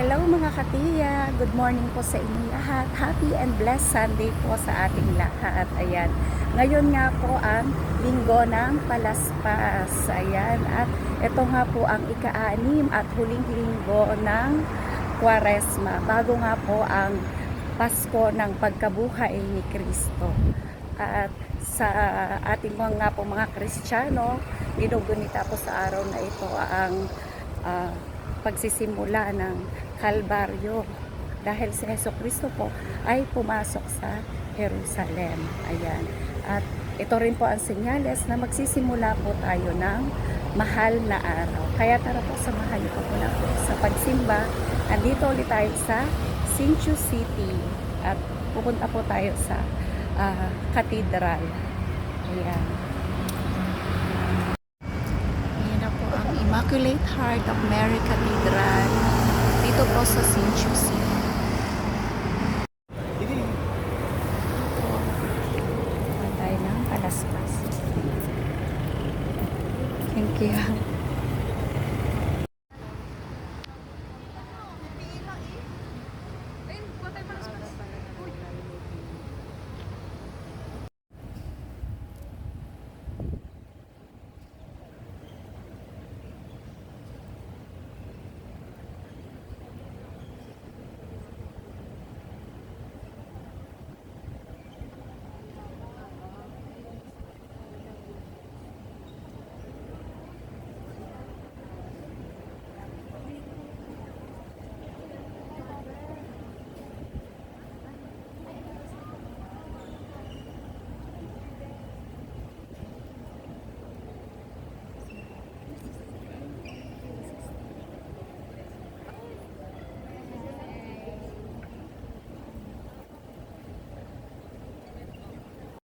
Hello mga katiya, good morning po sa inyong lahat. Happy and blessed Sunday po sa ating lahat. Ayan, ngayon nga po ang linggo ng Palaspas. Ayan, at ito nga po ang ika-6 at huling linggo ng Kwaresma. Bago nga po ang Pasko ng pagkabuhay ni Kristo. At sa ating mga po mga Kristiyano, ginugunita po sa araw na ito ang pagsisimula ng Kalbaryo dahil si Jesucristo po ay pumasok sa Jerusalem. Ayan. At ito rin po ang senyales na magsisimula po tayo ng mahal na araw. Kaya tara po, samahan niyo po muna po sa pagsimba. Andito ulit tayo sa Hsinchu City at pupunta po tayo sa Cathedral. Ayan. Ayan na po ang Immaculate Heart of Mary Cathedral dito po sa Hsinchu City.